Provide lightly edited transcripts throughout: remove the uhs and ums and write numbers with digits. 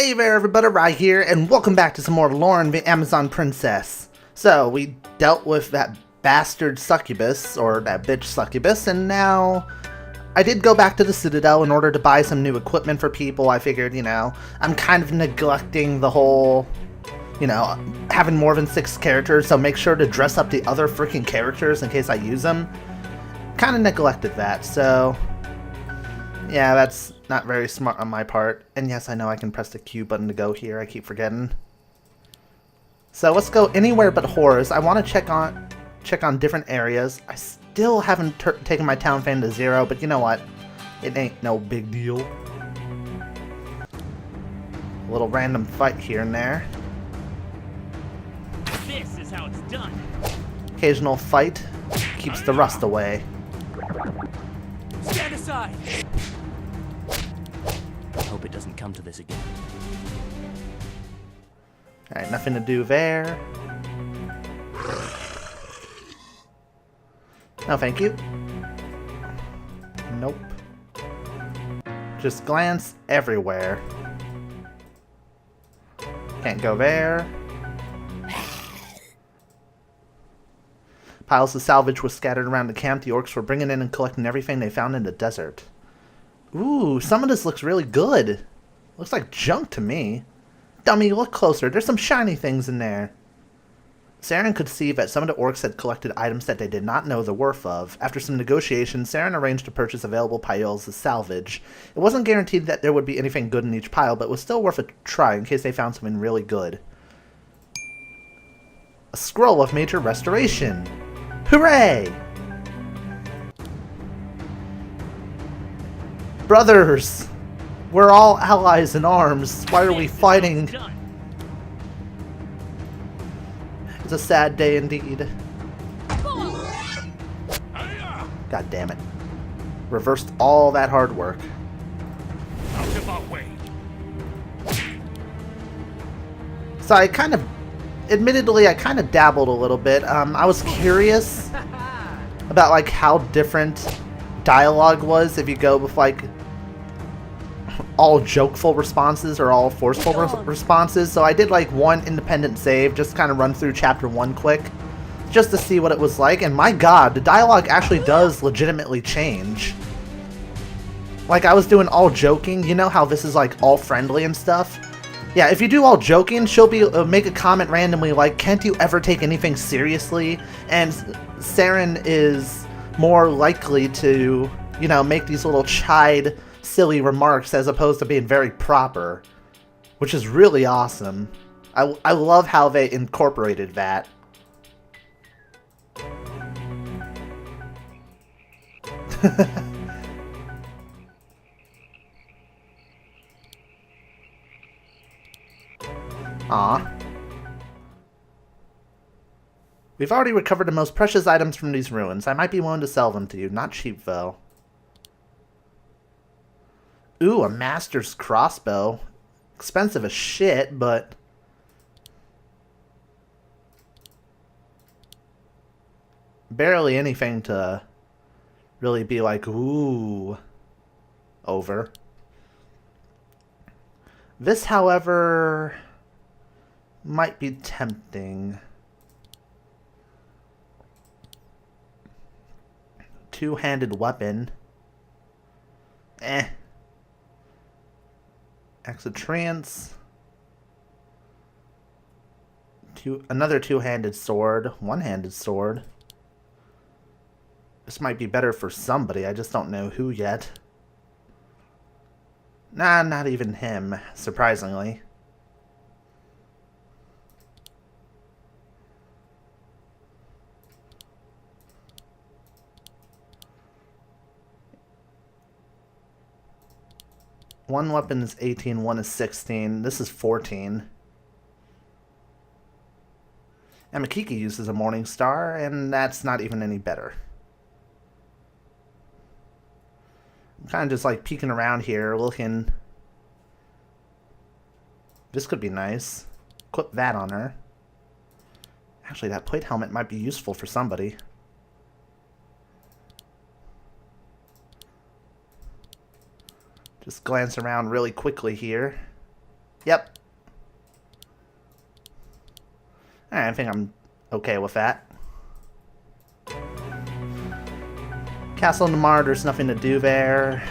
Hey there everybody, Rye here, and welcome back to some more Loren the Amazon Princess. So, we dealt with that bastard succubus, or that bitch succubus, and now I did go back to the Citadel in order to buy some new equipment for people. I figured, I'm kind of neglecting the whole, having more than 6 characters, so make sure to dress up the other freaking characters in case I use them. Kind of neglected that, so yeah, that's not very smart on my part. And yes, I know I can press the Q button to go here. I keep forgetting. So let's go anywhere but horrors. I want to check on different areas. I still haven't taken my town fan to 0, but you know what? It ain't no big deal. A little random fight here and there. This is how it's done. Occasional fight keeps the rust away. Stand aside. I hope it doesn't come to this again. Alright, nothing to do there. No, thank you. Nope. Just glance everywhere. Can't go there. Piles of salvage was scattered around the camp. The orcs were bringing in and collecting everything they found in the desert. Ooh, some of this looks really good. Looks like junk to me. Dummy, look closer. There's some shiny things in there. Saren could see that some of the orcs had collected items that they did not know the worth of. After some negotiations, Saren arranged to purchase available piles as salvage. It wasn't guaranteed that there would be anything good in each pile, but it was still worth a try in case they found something really good. A scroll of major restoration. Hooray! Brothers! We're all allies in arms. Why are we fighting? It's a sad day indeed. God damn it. Reversed all that hard work. Out of our way. So I admittedly, I kind of dabbled a little bit. I was curious about like how different dialogue was if you go with like all jokeful responses or all forceful responses. So I did like one independent save, just kind of run through chapter 1 quick, just to see what it was like. And my god, the dialogue actually does legitimately change. Like I was doing all joking, you know how this is like all friendly and stuff? Yeah, if you do all joking, she'll make a comment randomly like, "Can't you ever take anything seriously?" And Saren is more likely to, make these little chide, silly remarks as opposed to being very proper, which is really awesome. I love how they incorporated that. Aw. We've already recovered the most precious items from these ruins. I might be willing to sell them to you. Not cheap, though. Ooh, a master's crossbow. Expensive as shit, but barely anything to really be like, ooh, over. This, however, might be tempting. Two-handed weapon. Eh. Exotrance. Another two-handed sword. One-handed sword. This might be better for somebody. I just don't know who yet. Nah, not even him, surprisingly. One weapon is 18, one is 16. This is 14. Amakiki uses a Morning Star, and that's not even any better. I'm kind of just like peeking around here, looking. This could be nice. Equip that on her. Actually, that plate helmet might be useful for somebody. Just glance around really quickly here. Yep. Alright, I think I'm okay with that. Castle Namar, there's nothing to do there.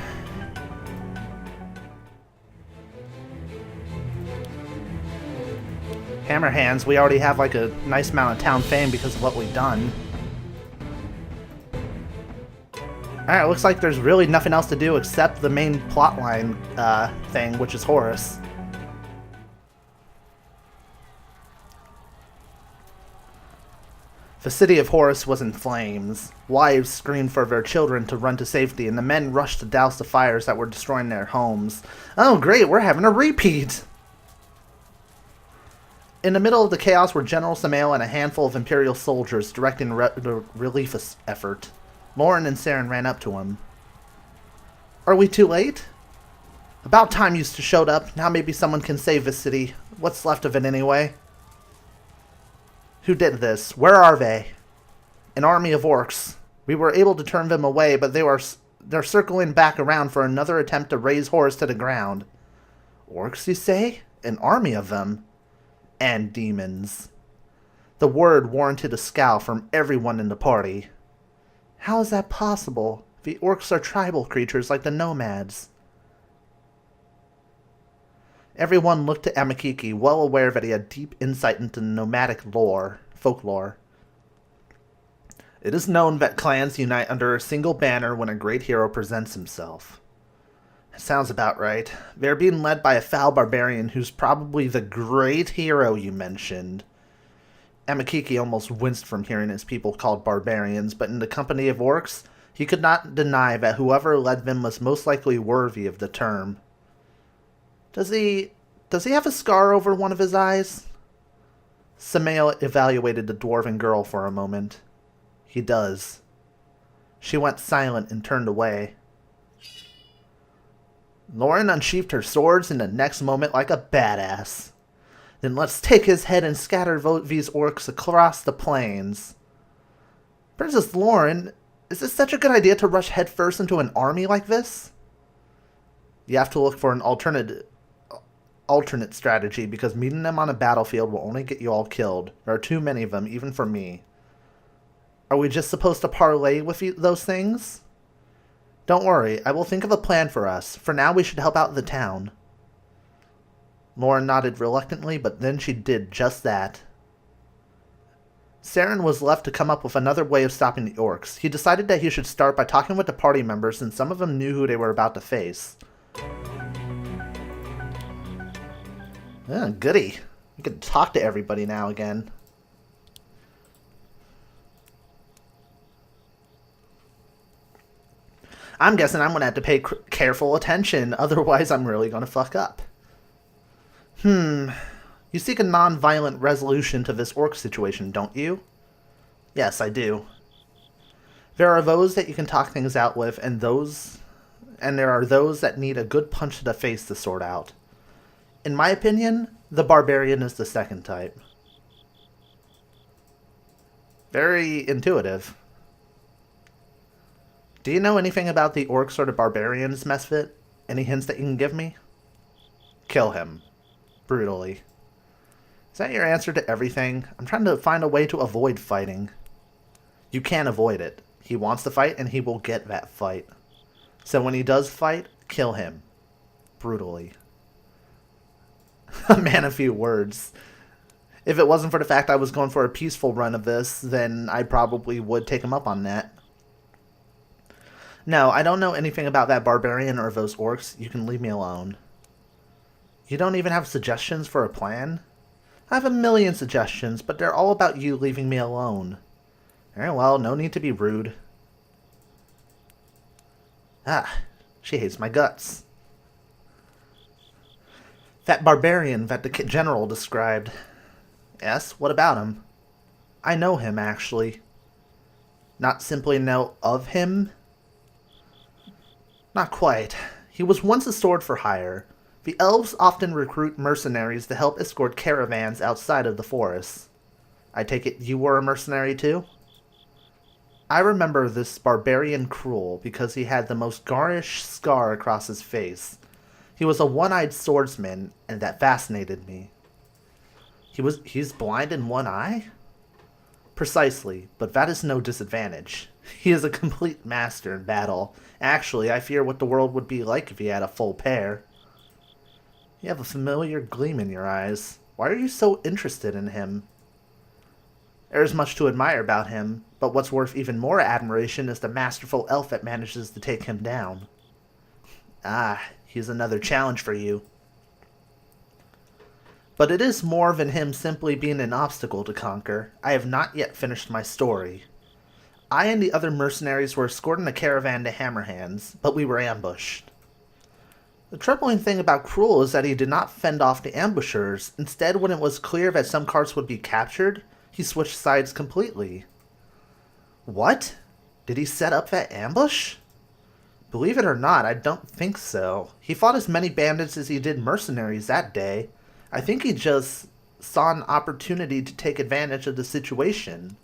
Hammer Hands, we already have like a nice amount of town fame because of what we've done. Alright, looks like there's really nothing else to do except the main plotline thing, which is Horus. The city of Horus was in flames. Wives screamed for their children to run to safety, and the men rushed to douse the fires that were destroying their homes. Oh great, we're having a repeat! In the middle of the chaos were General Samael and a handful of Imperial soldiers directing the relief effort. Loren and Saren ran up to him. Are we too late? About time you showed up. Now maybe someone can save this city. What's left of it anyway? Who did this? Where are they? An army of orcs. We were able to turn them away, but they're circling back around for another attempt to raise Horus to the ground. Orcs, you say? An army of them? And demons. The word warranted a scowl from everyone in the party. How is that possible? The orcs are tribal creatures like the nomads. Everyone looked to Amakiki, well aware that he had deep insight into nomadic folklore. It is known that clans unite under a single banner when a great hero presents himself. Sounds about right. They're being led by a foul barbarian who's probably the great hero you mentioned. Amakiki almost winced from hearing his people called barbarians, but in the company of orcs, he could not deny that whoever led them was most likely worthy of the term. Does he have a scar over one of his eyes? Samael evaluated the dwarven girl for a moment. He does. She went silent and turned away. Loren unsheathed her swords in the next moment like a badass. Then let's take his head and scatter these orcs across the plains. Princess Loren, is this such a good idea to rush headfirst into an army like this? You have to look for an alternate strategy, because meeting them on a battlefield will only get you all killed. There are too many of them, even for me. Are we just supposed to parlay with those things? Don't worry, I will think of a plan for us. For now, we should help out the town. Loren nodded reluctantly, but then she did just that. Saren was left to come up with another way of stopping the orcs. He decided that he should start by talking with the party members, since some of them knew who they were about to face. Oh, goody. You can talk to everybody now again. I'm guessing I'm going to have to pay careful attention, otherwise I'm really going to fuck up. You seek a non-violent resolution to this orc situation, don't you? Yes, I do. There are those that you can talk things out with, and there are those that need a good punch to the face to sort out. In my opinion, the barbarian is the second type. Very intuitive. Do you know anything about the orcs or the barbarians, Mesfit? Any hints that you can give me? Kill him. Brutally. Is that your answer to everything? I'm trying to find a way to avoid fighting. You can't avoid it. He wants to fight, and he will get that fight. So when he does fight, kill him. Brutally. A man of few words. If it wasn't for the fact I was going for a peaceful run of this, then I probably would take him up on that. No, I don't know anything about that barbarian or those orcs. You can leave me alone. You don't even have suggestions for a plan? I have a million suggestions, but they're all about you leaving me alone. Very well, no need to be rude. Ah, she hates my guts. That barbarian that the general described. Yes, what about him? I know him, actually. Not simply know of him? Not quite. He was once a sword for hire. The elves often recruit mercenaries to help escort caravans outside of the forests. I take it you were a mercenary too? I remember this barbarian cruel because he had the most garish scar across his face. He was a one-eyed swordsman, and that fascinated me. He's blind in one eye? Precisely, but that is no disadvantage. He is a complete master in battle. Actually, I fear what the world would be like if he had a full pair. You have a familiar gleam in your eyes. Why are you so interested in him? There is much to admire about him, but what's worth even more admiration is the masterful elf that manages to take him down. Ah, he's another challenge for you. But it is more than him simply being an obstacle to conquer. I have not yet finished my story. I and the other mercenaries were escorting a caravan to Hammerhands, but we were ambushed. The troubling thing about Cruel is that he did not fend off the ambushers. Instead, when it was clear that some carts would be captured, he switched sides completely. What? Did he set up that ambush? Believe it or not, I don't think so. He fought as many bandits as he did mercenaries that day. I think he just saw an opportunity to take advantage of the situation.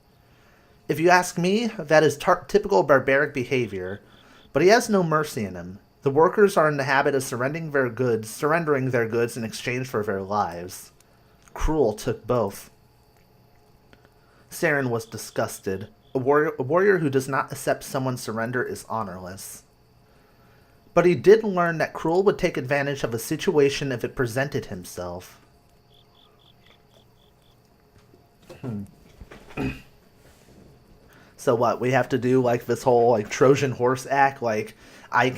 If you ask me, that is typical barbaric behavior, but he has no mercy in him. The workers are in the habit of surrendering their goods in exchange for their lives. Cruel took both. Saren was disgusted. A warrior who does not accept someone's surrender is honorless. But he did learn that Cruel would take advantage of a situation if it presented himself. So what, we have to do like this whole like Trojan horse act, like I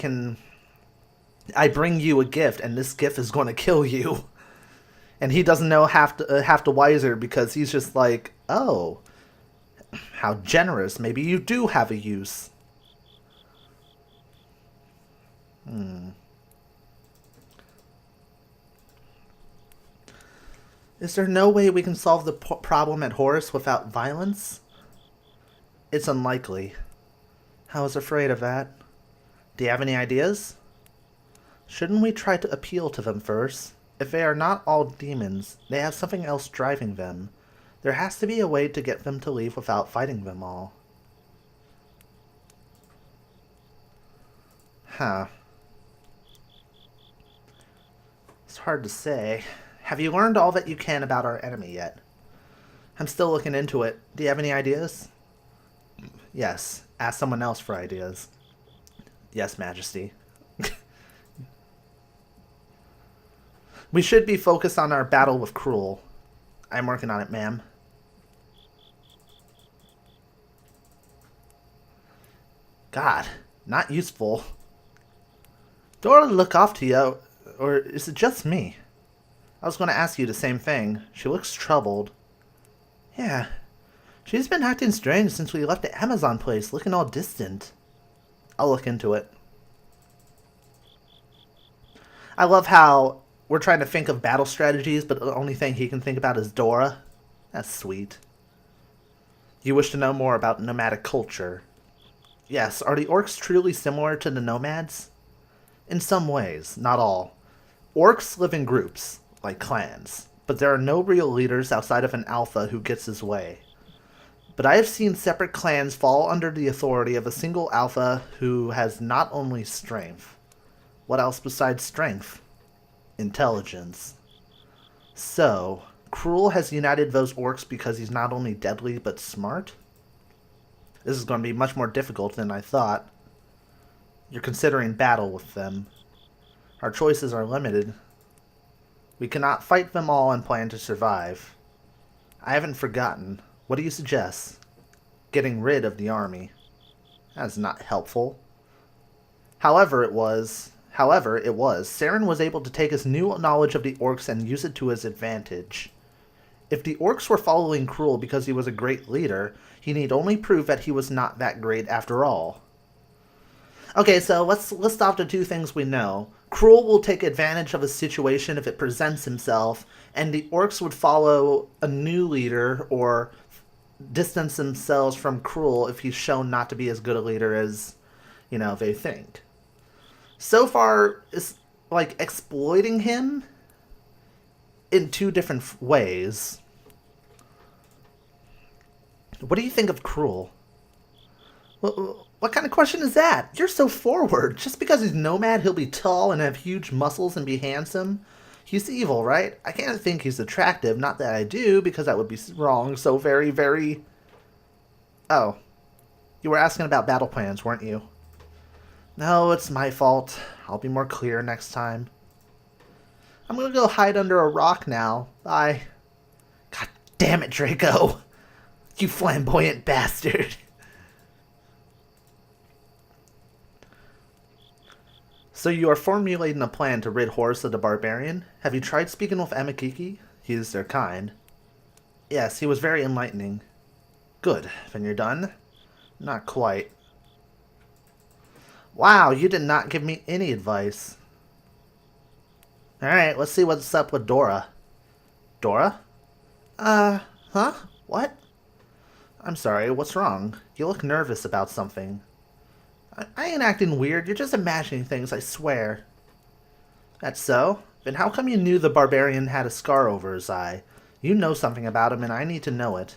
bring you a gift and this gift is going to kill you. And he doesn't know half the wiser because he's just like, oh, how generous, maybe you do have a use. Is there no way we can solve the problem at Horus without violence? It's unlikely. I was afraid of that. Do you have any ideas? Shouldn't we try to appeal to them first? If they are not all demons, they have something else driving them. There has to be a way to get them to leave without fighting them all. Huh. It's hard to say. Have you learned all that you can about our enemy yet? I'm still looking into it. Do you have any ideas? Yes. Ask someone else for ideas. Yes, Majesty. We should be focused on our battle with Cruel. I'm working on it, ma'am. God, not useful. Dora look off to you, or is it just me? I was going to ask you the same thing. She looks troubled. Yeah, she's been acting strange since we left the Amazon place, looking all distant. I'll look into it. I love how we're trying to think of battle strategies, but the only thing he can think about is Dora. That's sweet. You wish to know more about nomadic culture? Yes, are the orcs truly similar to the nomads? In some ways, not all. Orcs live in groups, like clans, but there are no real leaders outside of an alpha who gets his way. But I have seen separate clans fall under the authority of a single alpha who has not only strength. What else besides strength? Intelligence. So, Cruel has united those orcs because he's not only deadly but smart? This is going to be much more difficult than I thought. You're considering battle with them. Our choices are limited. We cannot fight them all and plan to survive. I haven't forgotten. What do you suggest? Getting rid of the army. That's not helpful. However, it was. Saren was able to take his new knowledge of the orcs and use it to his advantage. If the orcs were following Cruel because he was a great leader, he need only prove that he was not that great after all. Okay, so let's list off the two things we know. Cruel will take advantage of a situation if it presents himself, and the orcs would follow a new leader or distance themselves from Cruel if he's shown not to be as good a leader as, they think. So far, it's like exploiting him in two different ways. What do you think of Cruel? What kind of question is that? You're so forward. Just because he's nomad, he'll be tall and have huge muscles and be handsome. He's evil, right? I can't think he's attractive. Not that I do, because that would be wrong. So very, very... Oh. You were asking about battle plans, weren't you? No, it's my fault. I'll be more clear next time. I'm gonna go hide under a rock now. Bye. God damn it, Draco. You flamboyant bastard. So you are formulating a plan to rid Horus of the Barbarian? Have you tried speaking with Amakiki? He is their kind. Yes, he was very enlightening. Good. Then you're done? Not quite. Wow, you did not give me any advice. Alright, let's see what's up with Dora. Dora? Huh? What? I'm sorry, what's wrong? You look nervous about something. I ain't acting weird, you're just imagining things, I swear. That's so? Then how come you knew the barbarian had a scar over his eye? You know something about him and I need to know it.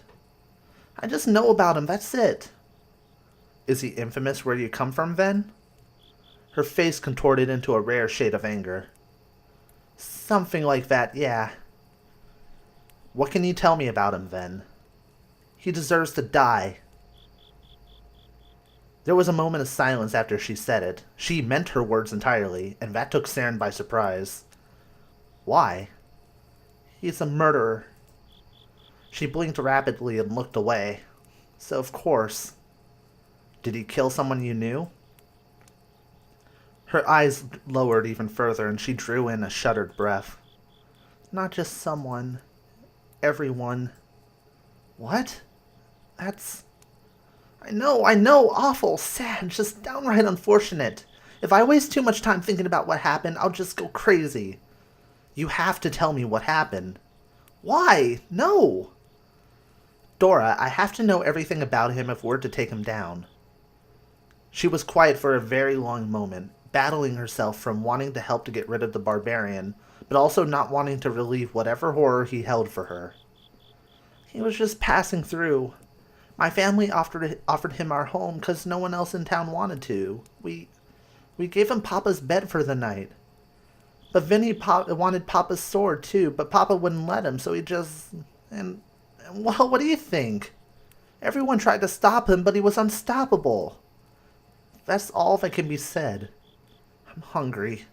I just know about him, that's it. Is he infamous where you come from, then? Her face contorted into a rare shade of anger. Something like that, yeah. What can you tell me about him, then? He deserves to die. There was a moment of silence after she said it. She meant her words entirely, and that took Saren by surprise. Why? He's a murderer. She blinked rapidly and looked away. So of course. Did he kill someone you knew? Her eyes lowered even further, and she drew in a shuddered breath. Not just someone. Everyone. What? That's... I know, awful, sad, just downright unfortunate. If I waste too much time thinking about what happened, I'll just go crazy. You have to tell me what happened. Why? No! Dora, I have to know everything about him if we're to take him down. She was quiet for a very long moment, battling herself from wanting to help to get rid of the barbarian, but also not wanting to relieve whatever horror he held for her. He was just passing through. My family offered him our home because no one else in town wanted to. We gave him Papa's bed for the night. But Vinny wanted Papa's sword too, but Papa wouldn't let him, so he just... Well, what do you think? Everyone tried to stop him, but he was unstoppable. That's all that can be said. I'm hungry.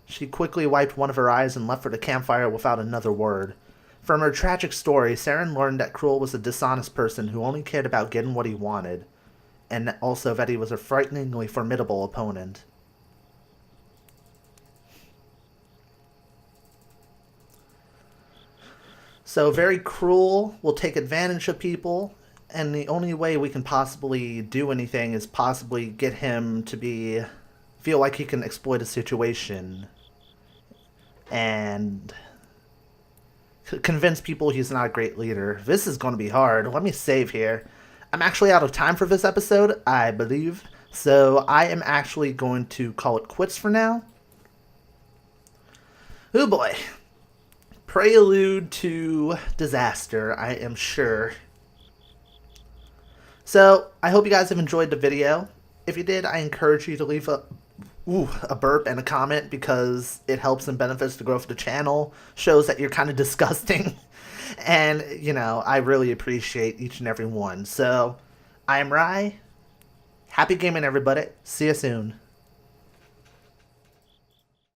She quickly wiped one of her eyes and left for the campfire without another word. From her tragic story, Saren learned that Cruel was a dishonest person who only cared about getting what he wanted, and also that he was a frighteningly formidable opponent. So very cruel, will take advantage of people, and the only way we can possibly do anything is possibly get him to feel like he can exploit a situation and convince people he's not a great leader. This is going to be hard. Let me save here. I'm actually out of time for this episode, I believe. So I am actually going to call it quits for now. Oh boy. Prelude to disaster, I am sure. So I hope you guys have enjoyed the video. If you did, I encourage you to leave a burp and a comment, because it helps and benefits the growth of the channel, shows that you're kind of disgusting, and, you know, I really appreciate each and every one. So, I am Rye. Happy gaming, everybody. See you soon.